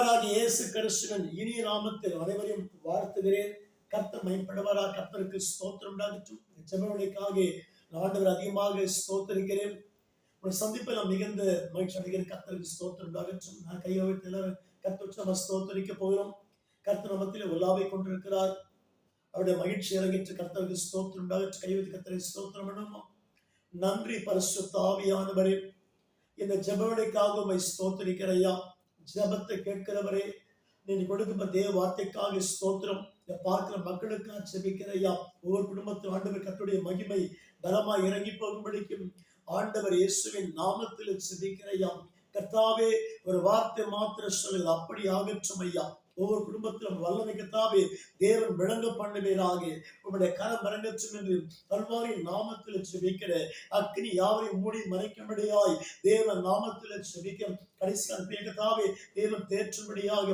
ஆண்டவராகிய இயேசு கிறிஸ்துவின் இனிய நாமத்தில் அனைவரையும் வாழ்த்துகிறேன். கர்த்தர் மகிமைப்படுவாராக. கர்த்தருக்கு ஸ்தோத்திரம் உண்டாகட்டும். ஜெபங்களுக்காக ஆண்டவர் அதிகமாக ஸ்தோத்திரிக்கிறேன். ஒரு சந்திப்பை நான் மிகுந்த மகிழ்ச்சி அடைகிறேன். கர்த்தருக்கு ஸ்தோத்திரம் உண்டாகட்டும். நான் கையை வைத்து எல்லாரும் கர்த்தர் நம்ம ஸ்தோத்திரிக்க போகிறோம். கர்த்தர் நமத்தில் உலாவை கொண்டிருக்கிறார். அவருடைய மகிழ்ச்சி இறங்கிட்டு கர்த்தருக்கு ஸ்தோத்திரம் உண்டாகட்டும். கை வைத்து கர்த்தரை ஸ்தோத்திரம் பண்ணுவோம். நன்றி பரிசுத்த ஆவியானவரே, இந்த ஜெபங்களுக்காக உம்மை ஸ்தோத்திரிக்கிறையா. ஜபத்தை கேட்கிறவரே, நீ கொடுக்கும் தேவ வார்த்தைக்காக ஸ்தோத்திரம். பார்க்கிற மக்களுக்காக ஜெபிக்கிறையா. ஒவ்வொரு குடும்பத்தில் ஆண்டவர் கர்த்தருடைய மகிமை பலமாய் இறங்கி போகும்படிக்கும் ஆண்டவர் இயேசுவின் நாமத்தில் ஜெபிக்கிறையா. கர்த்தாவே, ஒரு வார்த்தை மாத்திரம் சொல்லுங்க, அப்படி ஆகட்டும் ஐயா. ஒவ்வொரு குடும்பத்திலும் வல்லமை கர்த்தாவே தேவன் விளங்க பண்ணுவீராக. உங்களுடைய கரம் இறங்கட்டும் என்று கல்வாரியின் நாமத்தில் ஜெபிக்கிற அக்னி யாவரையும் மூடி மறைக்கும்படியாய் தேவன் நாமத்தில் ஜெபிக்க கடைசி கர்த்தாவே தேவன் தேற்றும்படியாக,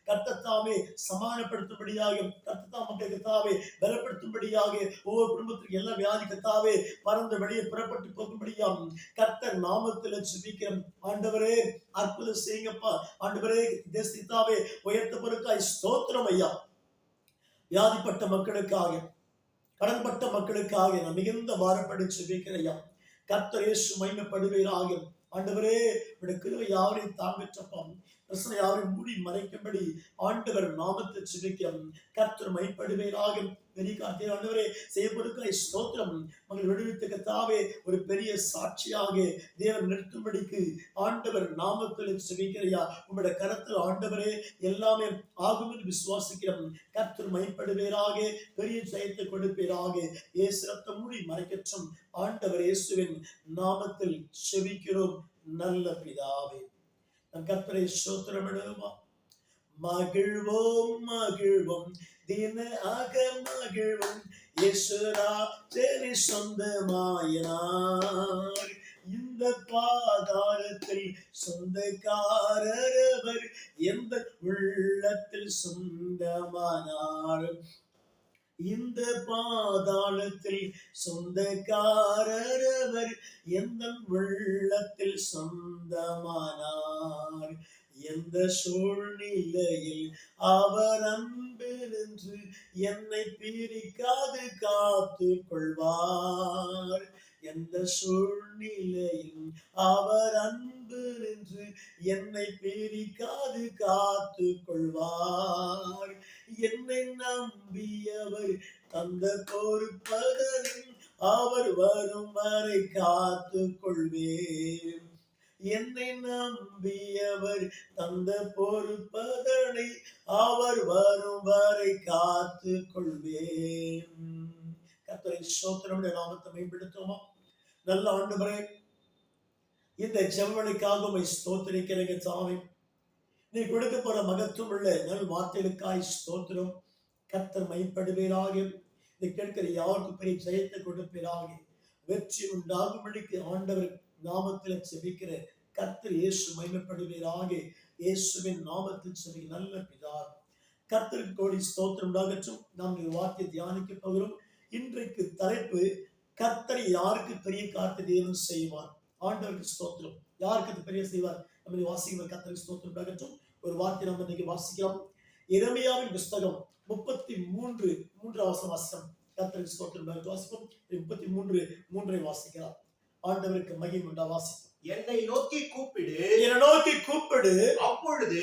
கர்த்தத்தாமே சமாதானப்படுத்தும்படியாக, கர்த்தத்தாமே கர்த்தாவே பலப்படுத்தும்படியாக, ஒவ்வொரு குடும்பத்திற்கு எல்லா வியாதி கர்த்தாவே பறந்து வெளியே புறப்பட்டு போகும்படியாக கர்த்தர் நாமத்தில் ஜெபிக்கிறோம். ஆண்டவரே அற்புதம் செய்யுங்கப்பா. ஆண்டவரே தேசத்தாவே உயர்த்த பொருட்காய் ஸ்தோத்திரம் ஐயா. வியாதிப்பட்ட மக்களுக்காக, கடன்பட்ட மக்களுக்காக நான் மிகுந்த வாரப்படி ஜெபிக்கிறையா. கர்த்தர் இயேசு மகிமைப்படுவீராக. ஆண்டவரே, உடைய கிருபை யாவரையும் தாங்கச்சப்பா. பிரச்சனை யாவரையும் மூடி மறைக்கும்படி ஆண்டவர் நாமத்தை ஜெபிக்கிறோம். கர்த்தர் மகிமைப்படுவீராக. பெரிய காரியத்தை ஆண்டவரே செய்யப்படுகிற ஸ்தோத்திரம். மகள் விடுவித்த கர்த்தாவே ஒரு பெரிய சாட்சியாக தேவன் நிறுத்தும்படிக்கு ஆண்டவர் நாமத்தில் ஜெபிக்கிறையா. உங்களுடைய கரத்தில் ஆண்டவரே எல்லாமே ஆகும் என்று விசுவாசிக்கிறோம். கர்த்தர் மகிமைப்படுவீராக. பெரிய ஜெயத்தை கொடுப்பீராக. இயேசு ரத்தம் மூடி மறைக்கட்டும். ஆண்டவர் இயேசுவின் நாமத்தில் ஜெபிக்கிறோம் நல்ல பிதாவே. நம் கர்த்தரை ஸ்தோத்திரமிடுவோம். மகிழ்வோம் மகிழ்வோம் தினமாக மகிழ்வோம். இயேசுராஜனை சொந்தமாயினார். இந்த பாதாளத்தில் சொந்தக்காரர் அவர், எந்த உள்ளத்தில் சொந்தமானார். இந்த பாதாளத்தில் சொந்தக்காரர் அவர், எந்த உள்ளத்தில் சொந்தமானார். எந்த சூழ்நிலையில் அவர் அன்பு நின்று என்னை பிரிக்காது காத்து கொள்வார். எந்த சூழ்நிலையில் அவர் அன்பு நின்று என்னை பிரிக்காது காத்து கொள்வார். என்னை நம்பியவர் தந்த பொறுப்பதனில் அவர் வரும் வரை காத்து கொள்வேன். என்னை நம்பியவர் தந்த பொறுப்பதனை அவர் வரும் வரை காத்து கொள்வேன். கர்த்தரை ஸ்தோத்திரமுடைய நாமத்தை மேம்படுத்துவோமா. நல்ல ஆண்டவரே, இந்த ஜெபங்களுக்காக உம்மை ஸ்தோத்திரிக்கிறேங்க சாமி. நீ கொடுக்க போற மகத்துவம் உள்ள நல் வார்த்தைகளுக்காய் ஸ்தோத்திரம். கர்த்தர் மகிமைப்படுவீராக. இதை கேட்கிற யாருக்கும் பெரிய ஜெயத்தை கொடுப்பீராக. வெற்றி உண்டாகும்படிக்கு ஆண்டவர் நாமத்தில் ஜெபிக்கிற கர்த்தர் இயேசு மகிமைப்படுவீராக. இயேசுவின் நாமத்தில் சொல்லி நல்ல பிதா. கர்த்தருக்கு கோடி ஸ்தோத்திரம் உண்டாகட்டும். நாம் இந்த வார்த்தையை தியானிக்க போகிறோம். இன்றைக்கு தலைப்பு, கர்த்தர் யாருக்கு பெரிய காரியத்தை தேவன் செய்வார். ஆண்டவருக்கு ஸ்தோத்திரம். யாருக்கு பெரிய செய்வார் நம்ம வாசிக்கிறோம். கர்த்தருக்கு ஸ்தோத்திரம் உண்டாகட்டும். ஒரு வார்த்தை நம்ம இன்னைக்கு வாசிக்கலாம். எரேமியாவின் புஸ்தகம் 33:3 வாசிக்கிறோம். கர்த்தருக்கு ஸ்தோத்திரம் உண்டாகட்டும். வாசிப்போம். 33:3 வாசிக்கலாம். ஆண்டவருக்கு மகிமை உண்டா. வாசிப்போம். என்னை நோக்கி கூப்பிடு, என்னை நோக்கி கூப்பிடு, அப்பொழுது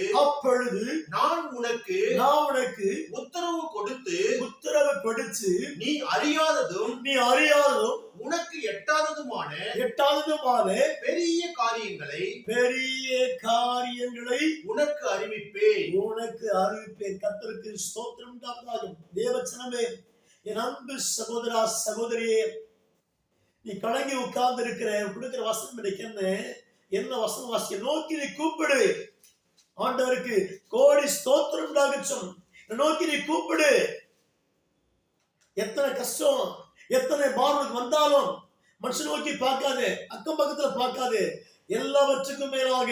நான் உனக்கு உத்தரவு கொடுத்து நீ அறியாததும் உனக்கு எட்டாததுமான பெரிய காரியங்களை உனக்கு அறிவிப்பேன். கர்த்தருக்கு ஸ்தோத்திரம் உண்டாவதாக. தேவச்சனமே, என் அன்பு சகோதரா சகோதரியே, நீ கலங்கி உட்கார்ந்து இருக்கிற கொடுக்கிற வசனம் கிடைக்கிறது. என்ன வசனம் வாசிக்க? நோக்கி நீ கூப்பிடு. ஆண்டவருக்கு கோடி ஸ்தோத்திரம் உண்டாகட்டும். நோக்கி நீ கூப்பிடு. எத்தனை கஷ்டம், எத்தனை பாரனுக்கு வந்தாலும் மனுஷன் நோக்கி பார்க்காது, அக்கம் பக்கத்துல பார்க்காது. எல்லாவற்றுக்கும் மேலாக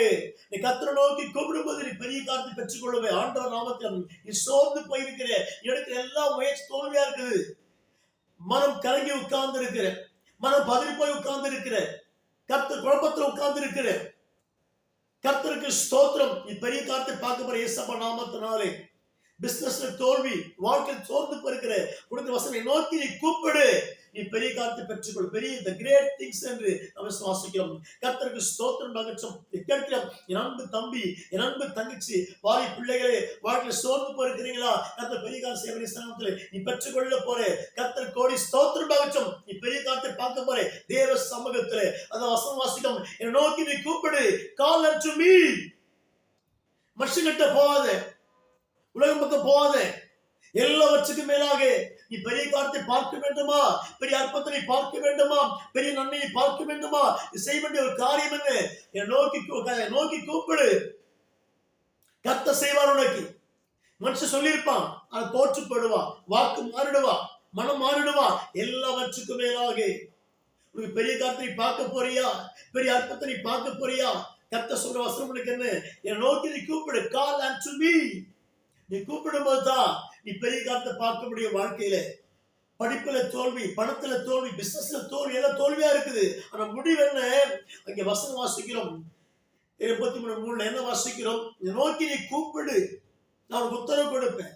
நீ கர்த்தரை நோக்கி கூப்பிடும்போது நீ பெரிய காரியத்தை பெற்றுக்கொள்ளுவே. ஆண்டவர் நாமத்தில் நீ சோர்ந்து போயிருக்கிற, எடுக்கிற எல்லா முயற்சி தோல்வியா இருக்குது. மனம் கலங்கி உட்கார்ந்து இருக்கிற, மனம் பதறி போய் உட்கார்ந்து இருக்கிற, கர்த்தர் குழப்பத்தில் உட்கார்ந்து இருக்கிற, கர்த்தருக்கு ஸ்தோத்திரம். நீ பெரிய காரியத்தை பார்க்க போற இயேசப்பா நாமத்தினாலே. பிசினஸ்ல தோல்வி, வாழ்க்கையில் சோர்ந்து போயிருக்கிற உனக்கு வசனை நோக்கி நீ கூப்பிடு, நீ பெரிய காரியத்தை பெற்றுக்கொள். பெரிய the great things என்று நம்ம வாசிக்கிறோம். கர்த்தருக்கு ஸ்தோத்திரம் நகச்சம். கேட்கிறோம் என் அன்பு தம்பி, என் அன்பு தங்கச்சி, வாரி பிள்ளைகளே, வாழ்க்கையில் சோர்ந்து போயிருக்கிறீங்களா? கர்த்தர் பெரிய காரியம் செய்வதை ஸ்தானத்தில் நீ பெற்றுக்கொள்ள போற. கர்த்தர் கோடி ஸ்தோத்திரம் நகச்சம். நீ பெரிய காரியத்தை பார்க்க போற தேவ சமூகத்தில். அந்த வசனம் வாசிக்கும், என்னை நோக்கி நீ கூப்பிடு, கால் unto me. மனுஷங்கிட்ட போகாத, உலகம் பக்கம் போகாத. எல்லாவற்றுக்கும் மேலாக நீ பெரிய காரியத்தை பார்க்க வேண்டுமா? பெரிய அற்புதத்தை பார்க்க வேண்டுமா? பெரிய நன்மையை பார்க்க வேண்டுமா? செய்ய வேண்டிய ஒரு காரியம் என்ன? நோக்கி கூப்பிடு, கர்த்தர் செய்வார் உனக்கு. மனுஷன் சொல்லியிருப்பான், அதை தோற்றுப்படுவான், வாக்கு மாறிடுவா, மனம் மாறிடுவா. எல்லாவற்றுக்கும் மேலாக உனக்கு பெரிய காரியத்தை பார்க்க போறியா? பெரிய அற்புதத்தை பார்க்க போறியா? கர்த்தர் சொல்ற வசனம் உனக்கு என்ன? என்னை நோக்கி நீ கூப்பிடு, கால் unto me. நீ கூப்பிடும் போதுதான் நீ பெரிய காரியத்தை பார்க்க முடியும். வாழ்க்கையில படிப்புல தோல்வி, பணத்துல தோல்வி, பிசினஸ்ல தோல்வி, எல்லாம் தோல்வியா இருக்குது. ஆனா முடிவு என்ன? அங்க வசனம் வாசிக்கிறோம் 33:3 என்ன வாசிக்கிறோம்? நோக்கி நீ கூப்பிடு, நான் உத்தரவு கொடுப்பேன்,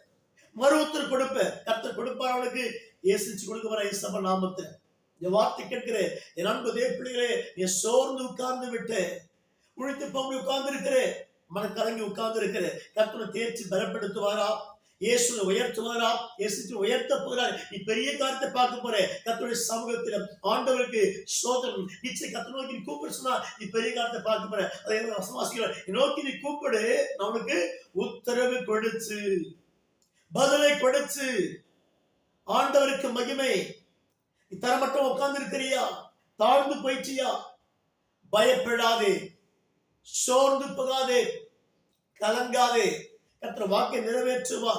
மறு உத்தரவு கொடுப்பேன். கர்த்தர் கொடுப்பார் அவனுக்கு. ஏசிச்சு கொடுக்க வர இயேசப்பா நாமத்தில் இந்த வார்த்தை கேட்கிற என் அன்பு தேவ பிள்ளைகளே, நீ சோர்ந்து உட்கார்ந்து விட்டு உழைத்து போய் உட்கார்ந்து இருக்கிற, மனக்கலங்கி உட்கார்ந்து இருக்கிற, கர்த்தரை தேர்ச்சி பலப்படுத்துவாரா? இயேசுவை உயர்த்துவாரா? இயேசு உயர்த்த போகிறார். நீ பெரிய காரியத்தை பார்க்க போற. கர்த்தருடைய சமூகத்தில் ஆண்டவருக்கு ஸ்தோத்திரம். நிச்சயம் கர்த்தரை நோக்கி நீ கூப்பிடு சொன்னா நீ பெரிய காரியத்தை பார்க்க போற. அதை வாசிக்கிறேன், நோக்கி நீ கூப்பிடு, நான் உனக்கு உத்தரவு கொடுத்து, பதிலை கொடுத்து. ஆண்டவருக்கு மகிமை. நீ தரமட்டம் உட்கார்ந்து இருக்கிறியா? தாழ்ந்து போயிட்டியா? பயப்படாதே, சோர்ந்து போகாதே, கலங்காதே. கர்த்தர் வாக்கை நிறைவேற்றுவா.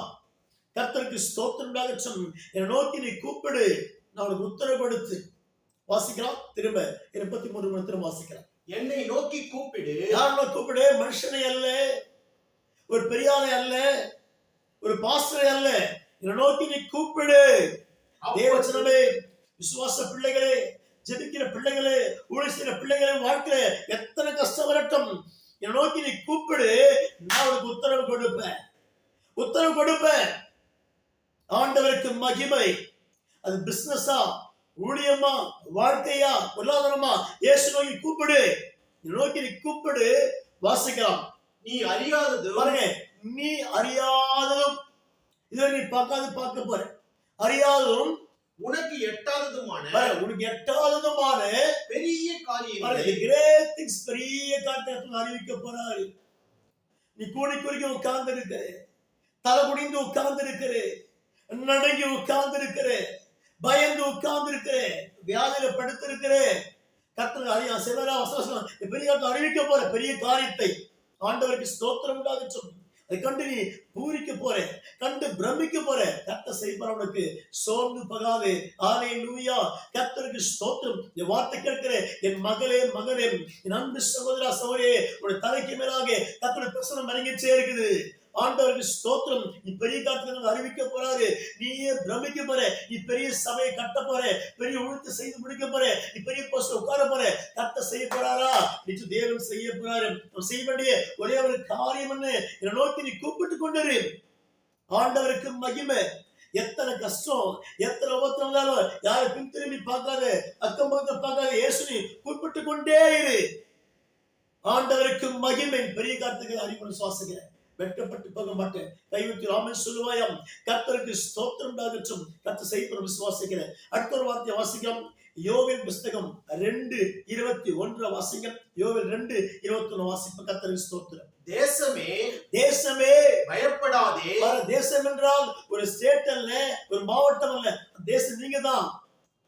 கர்த்தருக்கு ஸ்தோத்திரம் நகச்சம். என்னை நோக்கி நீ கூப்பிடு, நான் உனக்கு உத்தரவு கொடுத்து. வாசிக்கலாம் திரும்ப 33 வாசிக்கலாம். என்னை நோக்கி கூப்பிடு. யாரை கூப்பிடு? மனுஷனை அல்ல, ஒரு பெரியாரை அல்ல, ஒரு பாஸ்டரை அல்ல. என்னை நோக்கி நீ கூப்பிடு. தேவச்சனமே, விசுவாச பிள்ளைகளே, ஜெபிக்கிற பிள்ளைகளே, ஊழிய செய்கிற பிள்ளைகளே, வாழ்க்கையில எத்தனை கஷ்டம் வரட்டும், என்னை நோக்கி நீ கூப்பிடு, நான் உனக்கு உத்தரவு கொடுப்பேன். உத்தரவு கொடுப்பேன். ஆண்டவருக்கு மகிமை. அது பிசினஸா, ஊழியமா, வாழ்க்கையா, பொருளாதாரமா, இயேசு நோக்கி கூப்பிடு. என்னை நோக்கி நீ கூப்பிடு. வாசிக்கலாம். நீ அறியாதது பாருங்க, நீ அறியாததும், இதை நீ பார்க்க போற. அறியாததும் உனக்கு எட்டாததுமான பெரிய காரியங்களை, கிரேட் திங்ஸ், பெரிய காரியத்தை அறிவிக்க போறாரு. நீ கூடி குறுக்கி உட்கார்ந்து இருக்கிற, தலை குடிந்து உட்கார்ந்து இருக்கிற, நடுங்கி உட்கார்ந்து இருக்கிற, பயந்து உட்கார்ந்து இருக்கிற, வியாதியில படுத்திருக்கிற, கர்த்தர் பெரிய அறிவிக்க போற பெரிய காரியத்தை. ஆண்டவருக்கு ஸ்தோத்திரம் உண்டாகட்டும். அதை கண்டு நீ பூரிக்க போற, கண்டு பிரமிக்க போற. கர்த்தர் செய்வார் உனக்கு. சோர்ந்து போகாதே. ஹல்லேலூயா. கர்த்தருக்கு ஸ்தோத்திரம். இந்த வார்த்தை கேட்கிற என் மகளே, மகனே, என் அன்பு சகோதரா, சகோதரியே, உடைய தலைக்கு மேலாக கர்த்தருடைய பிரசன்னம் இறங்கிச்சே இருக்குது. ஆண்டவருக்கு ஸ்தோத்திரம். நீ பெரிய காரியத்தை அறிவிக்க போறாரு. நீயே பிரமிக்க போற. நீ பெரிய சபையை கட்ட போற, பெரிய உழைத்து செய்து முடிக்க போற, நீ பெரிய போஸ்ட் உட்கார போற. கர்த்தர் செய்ய போறாரா? நிச்சயம் தேவன் செய்ய போறாரு. செய்ய வேண்டிய ஒரே ஒரு காரியம் என்ன? என்னை நோக்கி நீ கூப்பிட்டு கொண்டிரு. ஆண்டவருக்கு மகிமை. எத்தனை கஷ்டம், எத்தனை உபத்திரம் இருந்தாலும் யாரை பின் திரும்பி பார்க்காத, அக்கம் பக்கம் பார்க்காத, இயேசு நீ கூப்பிட்டு கொண்டே இரு. ஆண்டவருக்கு மகிமை. பெரிய காரியத்துக்கு அறிமுகம் சுவாசிக்கிறேன். வெட்கப்பட்டு போக மாட்டேன். கைவிட்டு ராமன் சொல்லுவாயாம். கர்த்தருக்கு ஸ்தோத்திரம் உண்டாகட்டும். கர்த்தர் செய்ய விசுவாசிக்கிறேன். அடுத்த ஒரு வார்த்தையை வாசிக்கலாம். யோவேல் புஸ்தகம் 2:21 வாசிங்க. யோவேல் 2:21 வாசிப்ப. கர்த்தருக்கு ஸ்தோத்திரம். தேசமே, தேசமே, பயப்படாதே. தேசம் என்றால் ஒரு ஸ்டேட் அல்ல, ஒரு மாவட்டம் அல்ல. தேசம் நீங்க தான்.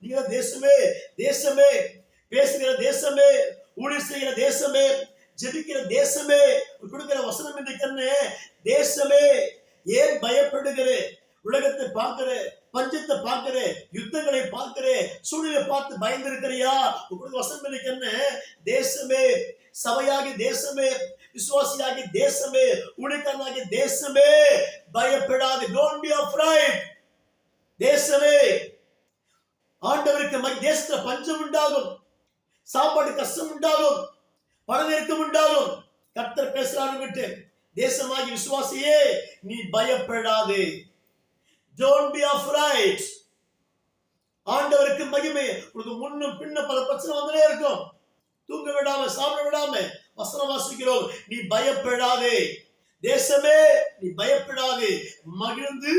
நீங்க தேசமே. தேசமே, பேசுகிற தேசமே, ஊழியர் செய்கிற தேசமே, ஜெபிக்கிற தேசமே, கொடுக்கிற வசனம் என்று கண்ணு தேசமே. ஏன் பயப்படுகிற? உலகத்தை பார்க்கிற, பஞ்சத்தை பார்க்கிற, யுத்தங்களை பார்க்கிற, சூழ்நிலை பார்த்து பயந்து இருக்கிறியா? வசனம் என்று கண்ணு தேசமே. சபையாகி தேசமே, விசுவாசியாகி தேசமே, ஊழியக்காரனாகி தேசமே, பயப்படாது. Don't be afraid. தேசமே. ஆண்டவருக்கு தேசத்துல பஞ்சம் உண்டாகும், சாப்பாடு கஷ்டம் உண்டாகும், பணநெருக்கம் உண்டாகும். கர்த்தர் பேசுறாரு விட்டு, தேசமாகி விசுவாசியே நீ பயப்படாதே. Don't be afraid. ஆண்டவருக்கு மகிமை. உனக்கு முன்னும் பின்னும் பல பிரச்சனை வந்துட்டே இருக்கும். தூங்க விடாம, சாப்பிட விடாம வசனம் வாசிக்கிறோம். நீ பயப்படாதே. தேசமே நீ பயப்படாதே. மகிழ்ந்து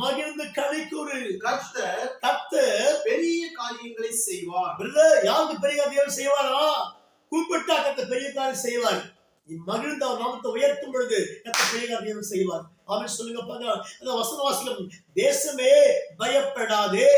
மகிழ்ந்து களி கூறு. கர்த்தர் பெரிய காரியங்களை செய்வார். பிரதர், யாருக்கு பெரிய காரியம் செய்வாரா? கூப்பிட்டா கர்த்தர் பெரிய காரியம் செய்வார். நீ மகிழ்ந்து அவர் நாமத்தை உயர்த்தும் பொழுது கர்த்தர் பெரிய காரியம் செய்வார். ஆமென் சொல்லுங்க பாருங்க. அந்த வசன வாசிக்கும். தேசமே பயப்படாதே,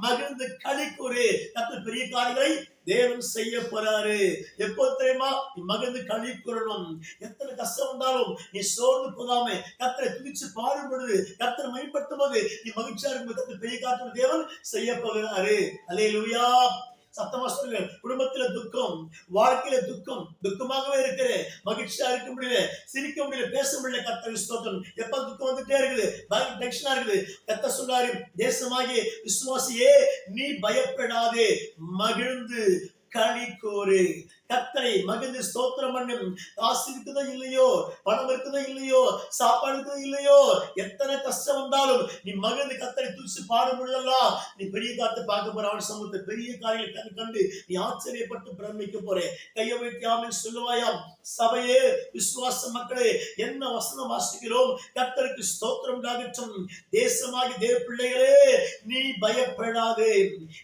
மகிழ்ந்து களி கூறு. கர்த்தர் பெரிய காரியங்களை தேவன் செய்ய போறாரு. எப்போ தெரியுமா? நீ மகிழ்ந்து களி கூறணும். எத்தனை கஷ்டம் வந்தாலும் நீ சோர்ந்து போகாம கர்த்தரை துதிச்சு பாடும் பொழுது, கர்த்தரை மகிமைப்படுத்தும் போது நீ மகிழ்ச்சியா இருக்கும். கர்த்தர் பெரிய காரியம் தேவன் செய்ய போகிறாரு. அல்லேலூயா. சத்தமா சொல்லுங்க. குடும்பத்துல துக்கம், வாழ்க்கையில துக்கம், துக்கமாகவே இருக்கிற, மகிழ்ச்சியா இருக்க முடியல, சிரிக்க முடியல, பேச முடியல. கர்த்தர் ஸ்தோத்திரம். எப்ப துக்கம் வந்துட்டே இருக்குது, பயங்கர டென்ஷனா இருக்குது. கர்த்தர் சொல்றாரு, தேசமாகிய விசுவாசியே நீ பயப்படாதே, மகிழ்ந்து களி கூறு. கர்த்தரை மகிழ்ந்து ஸ்தோத்திரம் பண்ணும். காசு இருக்குதோ இல்லையோ, பணம் இருக்குதோ இல்லையோ, சாப்பாடு இருக்குதோ இல்லையோ, எத்தனை கஷ்டம் வந்தாலும் நீ மகிழ்ந்து கர்த்தரை துதிச்சு பாடும் பொழுதெல்லாம் நீ பெரிய காரியத்தை பார்க்க போற. அவன் சமூகத்தை பெரிய காரியங்களை கண்டு நீ ஆச்சரியப்பட்டு பிரமிக்க போறே. கையை வைத்து ஆமென் சொல்லுவாயாம். சபையே, விசுவாச மக்களே, என்ன வசனம் வாசிக்கிறோம்? கர்த்தருக்கு ஸ்தோத்திரம் உண்டாகட்டும். தேசமாகி தேவ பிள்ளைகளே நீ பயப்படாதே.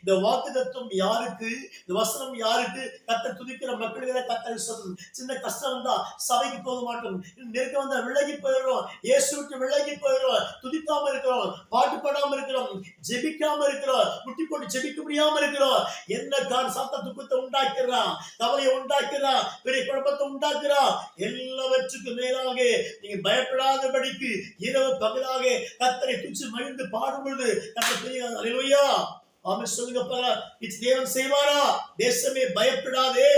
இந்த வாக்குத்தத்தம் யாருக்கு? இந்த வசனம் யாருக்கு? கர்த்தர் துதிக்கிற மக்களுக்கு கர்த்தர் சொல்லும். சின்ன கஷ்டம் வந்தா சபைக்கு போக மாட்டோம், நெருக்கம் வந்தா விலகி போயிடுறோம், இயேசு விட்டு விலகி போயிடுறோம், துதிக்காம இருக்கிறோம், பாட்டு பாடாம இருக்கிறோம், ஜெபிக்காம இருக்கிறோம், முட்டி போட்டு ஜெபிக்க முடியாம இருக்கிறோம். என்ன காரணம்? சாத்தான் துக்கத்தை உண்டாக்குறான், கவலையை உண்டாக்குறான், பெரிய குழப்பத்தை உண்டாக்குறான். எல்லாவற்றுக்கும் மேலாக நீங்க பயப்படாதபடிக்கு இரவு பகலாக கர்த்தரை துதிச்சு மகிழ்ந்து பாடும் பொழுது கர்த்தர் பெரிய அல்லேலூயா. ஆமென் சொல்லுங்க பாரு. தேவன் செய்வாரா? தேசமே பயப்படாதே,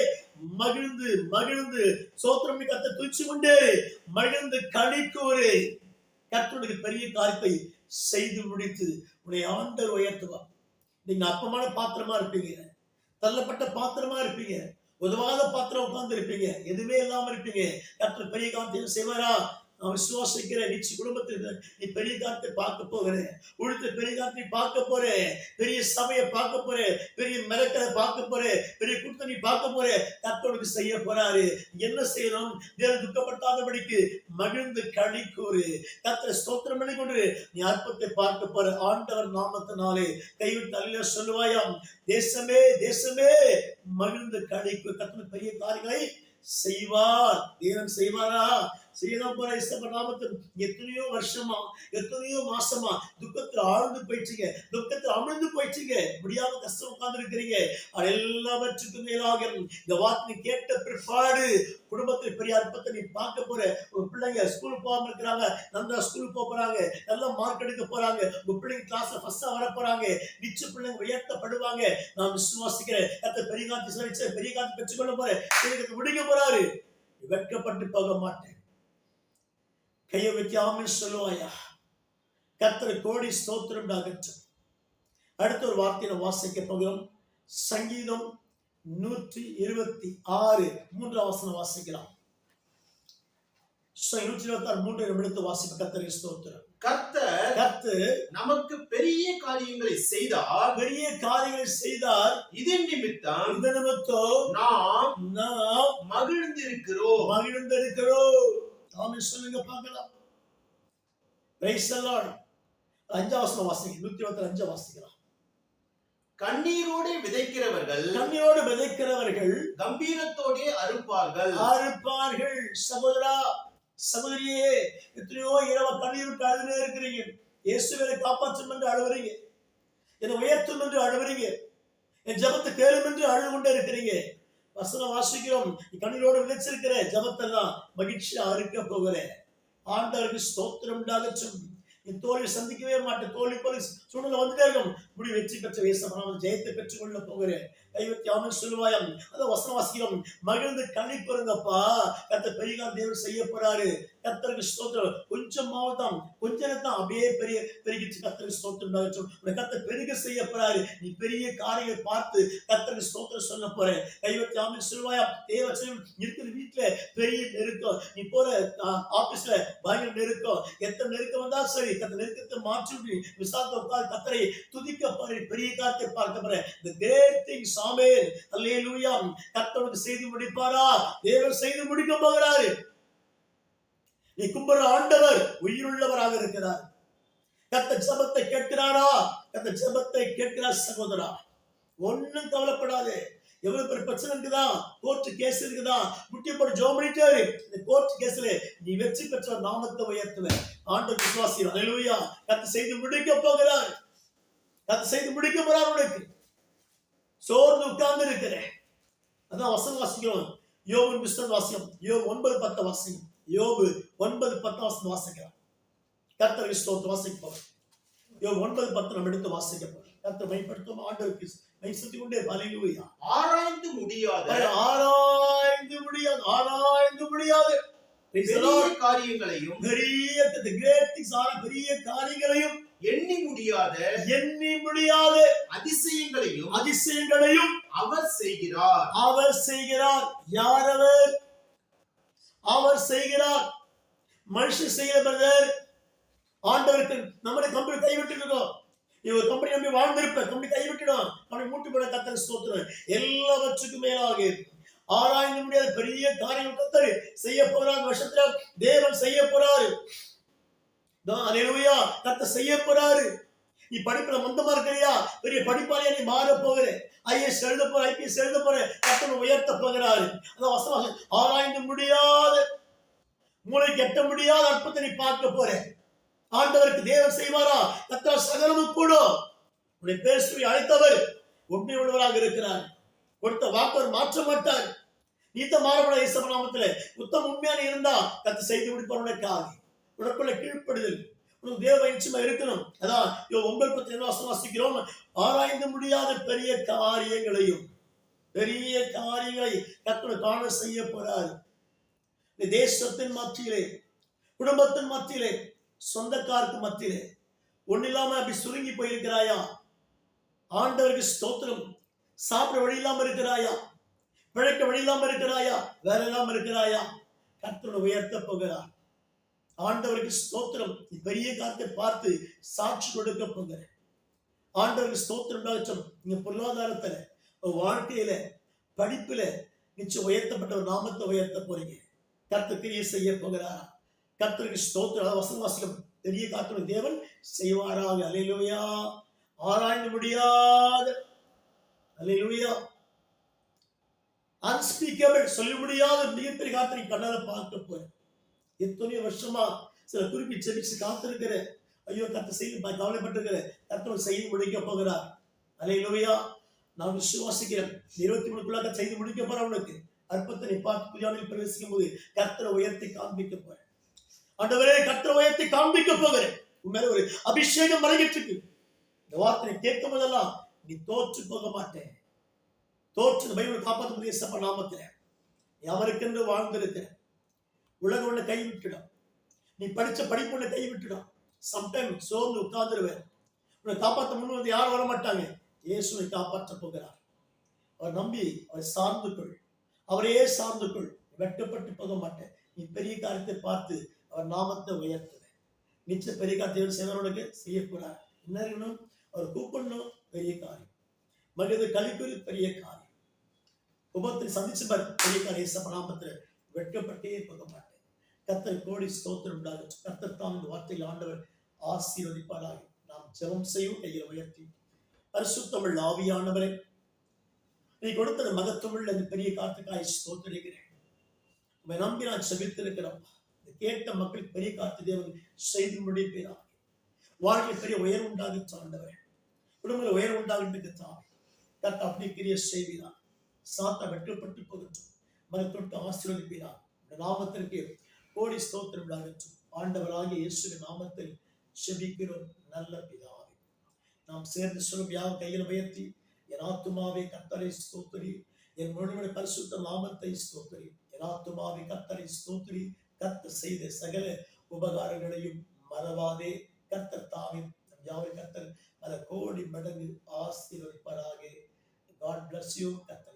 மகிழ்ந்து மகிழ்ந்து ஸ்தோத்திரம் கர்த்தரை துதிச்சு கொண்டே மகிழ்ந்து களி கூறு. கர்த்தருடைய பெரிய காரியத்தை செய்து முடித்து உடைய ஆண்டவர் உயர்த்துவார். நீங்க அப்பமான பாத்திரமா இருப்பீங்க, தள்ளப்பட்ட பாத்திரமா இருப்பீங்க, உதவாத பாத்திரம் உட்கார்ந்து இருப்பீங்க, எதுவுமே இல்லாம இருப்பீங்க. கர்த்தர் பெரிய காரியத்தை செய்வாரா? நான் விசுவாசிக்கிறேன். நிச்சய குடும்பத்தில் நீ பெரிய காரியத்தை பார்க்க போகிறேன், உடுத்த பெரிய காரியத்தை பார்க்க போறேன், பெரிய சபையை பார்க்க போறேன், பெரிய மிரட்டலை பார்க்க போறேன், பெரிய கூட்டணி பார்க்க போறேன். கர்த்தருக்கு செய்ய போறாரு. என்ன செய்யணும்? தேவன் துக்கப்படுத்தாதபடிக்கு மகிழ்ந்து களி கூறு. கர்த்தரை ஸ்தோத்திரம் பண்ணி கொண்டு நீ அற்புதத்தை பார்க்க போற. ஆண்டவர் நாமத்தினாலே கைவிட்டு அல்லேலூயா சொல்லுவாயாம். தேசமே தேசமே மகிழ்ந்து களி கூறு. கர்த்தர் பெரிய காரியங்களை செய்வார். தேவன் செய்வாரா? செய்யலாம் போற. நாமத்தில் எத்தனையோ வருஷமா, எத்தனையோ மாசமா துக்கத்தில் ஆழ்ந்து போயிடுச்சுங்க, துக்கத்தில் அமிழ்ந்து போயிடுச்சுங்க, முடியாம கஷ்டம் உட்கார்ந்து இருக்கிறீங்க. எல்லாவற்றுக்கும் மேலாக இந்த வார்த்தை கேட்ட பிற்பாடு குடும்பத்தில் பெரிய அற்புதத்தை நீ பார்க்க போற. உங்க பிள்ளைங்க ஸ்கூலுக்கு போகாம இருக்கிறாங்க, நல்லா ஸ்கூலுக்கு போக போறாங்க, நல்லா மார்க் எடுக்க போறாங்க, உங்க பிள்ளைங்க கிளாஸ்ல ஃபர்ஸ்டா வர போறாங்க, நிச்சய பிள்ளைங்க உயர்த்தப்படுவாங்க. நான் விசுவாசிக்கிறேன். பெரிய காத்து பெரிய காத்து பெற்றுக்கொள்ள போறேன், விடுங்க போறாரு. வெட்கப்பட்டு போக மாட்டேன். கையை வச்சு ஆமென் சொல்லுவாயா? கர்த்தர் கோடி ஸ்தோத்திரம் உண்டாகட்டும். அடுத்த ஒரு வார்த்தையை வாசிக்க போகிறோம். சங்கீதம் 126 3ஆம் வசனம் வாசிக்கலாம். 126 3 எடுத்து வாசிக்க. கர்த்தருக்கு ஸ்தோத்திரம். கர்த்தர் நமக்கு பெரிய காரியங்களை செய்தார், பெரிய காரியங்களை செய்தார். இதன் நிமித்தம் நாம் மகிழ்ந்திருக்கிறோம். ஆமென் சொல்லுங்க பார்க்கலாம். Praise the Lord. 5ஆம் வசனம் வாசிங்க. 125 வாசிக்கலாம். கண்ணீரோடு விதைக்கிறவர்கள் கம்பீரத்தோடு அறுப்பார்கள். சகோதரா, சகோதரியே, எத்தனையோ இரவு கண்ணீர் விட்டு அழுதுனே இருக்கிறீங்க. இயேசுவை காப்பாற்றும் என்று அழுவுறீங்க, என்னை உயர்த்தும் என்று அழுவுறீங்க, என் ஜெபத்தை கேளும் என்று அழுது கொண்டே இருக்கிறீங்க. வசனம் வாசிக்கிறோம். கண்ணீரோடு விதைச்சிருக்கிற ஜெபத்தெல்லாம் மகிழ்ச்சியா அறுக்க போகிறேன். ஆண்டவருக்கு ஸ்தோத்திரம் உண்டாகட்டும். என் தோல்வி சந்திக்கவே மாட்டேன். தோல்வி போல சூழ்நிலை வந்துட்டே இருக்கும். முடி வெற்றி பெற்ற வேசமான ஜெயத்தை பெற்றுக்கொள்ள போகிறேன். கைவத்தி ஆமென் சொல்லுவாயாம். அத வசனம் வாசிக்கிறோம். மகிழ்ந்து களி கூறுங்கப்பா, கர்த்தர் பெரிய காரியம் தேவன் செய்ய போறாரு. கர்த்தருக்கு ஸ்தோத்திரம். கொஞ்சமாவது தான், கொஞ்ச நேரம் தான் அப்படியே பெருகிச்சு. கர்த்தருக்கு ஸ்தோத்திரம் உண்டாகட்டும். உன்னை கர்த்தர் பெருக செய்ய போறாரு. நீ பெரிய காரியங்களை பார்த்து கர்த்தருக்கு ஸ்தோத்திரம் சொல்ல போற. கைவத்தி ஆமென் சொல்லுவாயா. தேவச்சனம் இருக்கிற வீட்டுல பெரிய நெருக்கம், நீ போற ஆபீஸ்ல பயங்கர நெருக்கம், எத்தனை நெருக்கம் வந்தா சரி, கர்த்தர் நெருக்கத்தை மாற்றி விசாரத்தை உட்கார் கர்த்தரை துதிக்க பாரு, பெரிய காரியத்தை பார்க்க போற. The great things, ஆமென், அல்லேலூயா. கர்த்தருக்கு செய்து முடிப்பாரா? தேவன் செய்து முடிக்க போகிறாரு. நீ கும்பிடுற ஆண்டவர் உயிருள்ளவராக இருக்கிறார். கர்த்தர் ஜெபத்தை கேட்கிறாரா? கர்த்தர் ஜெபத்தை கேட்கிறார் சகோதரா. ஒன்னும் கவலைப்படாதே. எவ்வளவு பெரிய பிரச்சனை இருக்குதா, கோர்ட் கேஸ் இருக்குதா, முட்டி போட்டு ஜெபம் பண்ணிட்டாரு. இந்த கோர்ட் கேஸ்ல நீ வெற்றி பெற்ற நாமத்தை உயர்த்துவ. ஆண்டவர் விசுவாசி. அல்லேலூயா. கர்த்தர் செய்து முடிக்க போகிறார். கர்த்தர் செய்து முடிக்க போறார். உனக்கு சோர்ந்து உட்கார்ந்து இருக்கிறேன், அதான் வசனம் வாசிக்கிறோம். யோபு புத்தகம் வாசியம். யோபு 9:10 வாசிக்கும். யோபு 9:10 வசனம் வாசிக்கலாம். கர்த்தருக்கு ஸ்தோத்திரம். வாசிப்போம். யோபு 9:10 நம்ம எடுத்து வாசிக்க போறோம். கர்த்தர் மைப்படுத்தும். ஆண்டவருக்கு மைசத்தி கொண்டே ஹல்லேலூயா. ஆராய்ந்து முடியாத பெரிய காரியங்களையும் பெரிய காரியங்களையும் எண்ணி முடியாத அதிசயங்களையும் அவர் செய்கிறார். யார் அவர்? அவர் செய்கிறார். மனுஷன் செய்கிற பிரதர். ஆண்டவருக்கு நம்முடைய கம்பெனி கைவிட்டு இருக்கோம். நீ ஒரு கம்பெனி நம்பி வாழ்ந்திருப்ப, கம்பெனி கைவிட்டுடும். கம்பெனி மூட்டு போட கர்த்தர் ஸ்தோத்திரம். எல்லாவற்றுக்கும் மேலாக ஆராய்ந்து முடியாத பெரிய காரியம் கர்த்தர் செய்ய போறார். வருஷத்துல தேவன் செய்ய போறாரு. அல்லேலூயா. கர்த்தர் செய்ய போறாரு. நீ படிப்புல மந்தமா இருக்கிறியா? பெரிய படிப்பாளியா நீ மாற போகிற. IAS எழுத போற, IPS எழுத போற. கர்த்தர் உயர்த்த போகிறாரு. அதான் வசனம். ஆராய்ந்து முடியாத, மூளைக்கு எட்ட முடியாத அற்புதத்தை நீ பார்க்க போற. ஆண்டவருக்கு தேவன் செய்வாரா? கர்த்தர் சகலமும் கூடும். உன்னை பேர் சொல்லி அழைத்தவர் உண்மை உள்ளவராக இருக்கிறார். கொடுத்த வாக்கு மாற்ற மாட்டார். நீத்த மாறப்பட இயேசு நாமத்திலே உத்தம உண்மையான இருந்தா கர்த்தர் செய்து முடிப்பார். உனக்காக உனக்குள்ள கீழ்ப்படுதல், உனக்கு தேவ இச்சமா இருக்கணும். அதான் 9:10 வசனம் வாசிக்கிறோம். ஆராய்ந்து முடியாத பெரிய காரியங்களை கர்த்தர் காண செய்ய போறார். தேசத்தின் மத்தியிலே, குடும்பத்தின் மத்தியிலே, சொந்தக்காருக்கு மத்தியிலே ஒன்னில்லாம அப்படி சுருங்கி போயிருக்கிறாயா? ஆண்டவருக்கு ஸ்தோத்திரம். சாப்பிட வழி இல்லாம இருக்கிறாயா? பிழைக்க வழி இல்லாம இருக்கிறாயா? வேற இல்லாம இருக்கிறாயா? கர்த்தர் உயர்த்த போகிறார். ஆண்டவருக்கு ஸ்தோத்திரம். பெரிய காரியத்தை பார்த்து சாட்சி கொடுக்க போகிற. ஆண்டவருக்கு ஸ்தோத்திரம் உண்டாகட்டும். நீங்க பொருளாதாரத்துல, வாழ்க்கையில, படிப்புல நிச்சயம் உயர்த்தப்பட்ட ஒரு நாமத்தை உயர்த்த போறீங்க. கர்த்தர் கிரியை செய்ய போகிறாரா? கர்த்தருக்கு ஸ்தோத்திரம். வசனம் வாசிக்கும். பெரிய காரியத்தை தேவன் செய்வாராக. அல்லேலூயா. ஆராய்ந்து முடியாத, அல்லேலூயா, unspeakable, சொல்ல முடியாத மிகப்பெரிய காரியத்தை கண்ணால பார்க்க போறேன். எத்தனையோ வருஷமா சில குறிப்பி செபிச்சு காத்திருக்கிற, ஐயோ கர்த்தர் செய்து கவலைப்பட்டிருக்கிற, கர்த்தர் செய்து முடிக்க போகிறார். அல்லேலூயா. நான் விசுவாசிக்கிறேன். 23க்குள்ளாக செய்து முடிக்க போறேன். உனக்கு அற்புதத்தை நீ பார்த்து புதியாவில் பிரவேசிக்கும் போது கர்த்தரை உயர்த்தி காண்பிக்க போறேன். ஆண்டவரே, கர்த்தரை உயர்த்தி காண்பிக்க போகிறேன். உண்மையில ஒரு அபிஷேகம் மறைஞ்சிட்டு இருக்கு. இந்த வார்த்தையை கேட்கும் போதெல்லாம் நீ தோற்று போக மாட்டேன். தோற்று பைபிள் காப்பாற்ற முடிய சப்ப நாமத்தில நீ அவருக்கென்று வாழ்ந்திருக்கிற. உலகம் உன்னை கைவிட்டுடும். நீ படிச்ச படிப்பு உன்னை கைவிட்டுடும். சம்டைம் சோர்ந்து உட்கார்ந்துருவேன். உன்னை காப்பாற்ற முன் வந்து யாரும் வர மாட்டாங்க. இயேசுவை காப்பாற்ற போகிறார். அவர் நம்பி அவரை சார்ந்து கொள். அவரையே சார்ந்து கொள். வெட்கப்பட்டு போக மாட்டேன். நீ பெரிய காரியத்தை பார்த்து அவர் நாமத்தை உயர்த்துவேன். நிச்சயம் பெரிய காரியத்தை செய்வர்களுக்கு செய்யக்கூடாது. என்ன இருக்கணும்? அவர் கூப்பிடணும். பெரிய காரியம். மனித கலிப்புரி பெரிய காரியம். உபத்தை சந்திச்சு பெரிய காரியம். நாமத்தில் வெட்கப்பட்டே போக மாட்டேன். கர்த்தர் கோடி ஸ்தோத்திரம் உண்டாகட்டும். கர்த்தர் தாம் இந்த வார்த்தையில் ஆண்டவர் ஆசீர்வதிப்பாராக. நாம் ஜெபம் செய்யும். கையில் உயர்த்தி பரிசுத்தமிழ் ஆவியானவரே, நீ கொடுத்த மகத்துவமுள்ள அந்த பெரிய காரியத்துக்காய் ஸ்தோத்திரிக்கிறேன். உம்மை நம்பி நான் செபித்திருக்கிறோம். கேட்ட மக்களுக்கு பெரிய காரியத்தை தேவன் செய்து முடிப்பீராக. வாழ்க்கை பெரிய உயர்வு உண்டாகிட்டு ஆண்டவரே, குடும்பத்தில் உயர்வு உண்டாகிட்டு தாவே கர்த்தர் அப்படி கிரிய செய்வீராக. சாத்தா வெட்கப்பட்டு போகட்டும். மனத்தொட்டு ஆசீர்வதிப்பீராக. இந்த நாமத்திற்கு கோடி ஸ்தோத்திரம் உண்டாகட்டும். ஆண்டவராகிய இயேசுவின் நாமத்தில் செபிக்கிறோம் நல்ல பிதாவே. நாம் சேர்ந்து சொல்லும் யாவும் கையில் உயர்த்தி, என் என் ஆத்துமாவே கர்த்தரை ஸ்தோத்திரி, என் முழுமையான பரிசுத்த நாமத்தை ஸ்தோத்திரி. என் ஆத்துமாவே கர்த்தரை ஸ்தோத்திரி, கர்த்தர் செய்த சகல உபகாரங்களையும் மறவாதே. கர்த்தர் தாமே யாவை கர்த்தர் பல கோடி மடங்கு ஆசீர்வதிப்பாராக. God bless you. கர்த்தர்